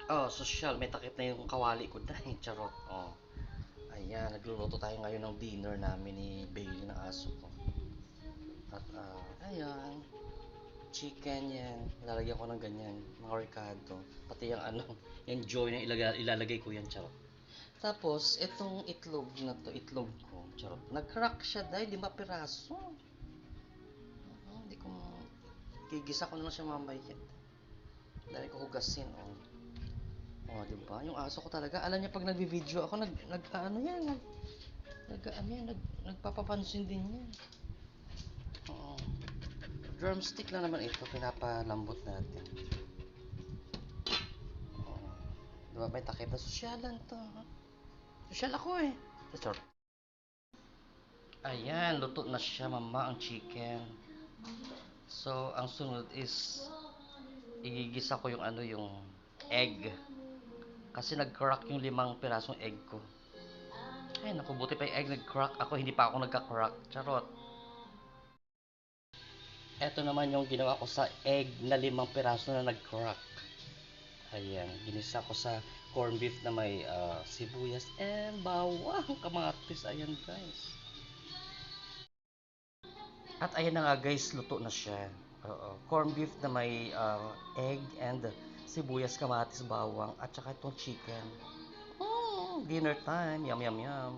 Oh, social. May takip na yung kawali ko na eh. Charot. Oh. Ayan, nagluluto tayo ngayon ng dinner namin ni Bailey ng aso ko. At ayan, chicken yan. Ilalagyan ko ng ganyan, mga ricado. Pati yung ano, yung joy na ilalagay ko yan, charot. Tapos, itong itlog na to, itlog ko, charot. Nag-crack siya dahil 5 piraso. Hindi ko, gigisa ko na lang siya mamaya. Dahil ko hugasin, oh. Oh, di ba? Yung aso ko talaga, alam niya pag nagvi-video ako, ano yan, ano yan, nagpapapansin din yan. Oo. Drumstick lang naman ito, pinapalambot natin. Oo. Di ba may takip na sosyalan to? Sosyal ako eh. Sorry. Ayan, luto na siya mama ang chicken. So, ang sunod is igigisa ko yung ano yung egg. Kasi nag-crack yung 5 pirasong egg ko. Ay, naku, buti pa yung egg nag-crack. Ako, hindi pa ako nagka-crack. Charot. Eto naman yung ginawa ko sa egg na 5 piraso na nag-crack. Ayan, ginisa ko sa corned beef na may sibuyas and bawang, kamatis. Ayan, guys. At ayan na nga, guys, luto na siya. Oo, corned beef na may egg and sibuyas, kamatis, bawang, at saka itong chicken. Dinner time. Yum, yum, yum.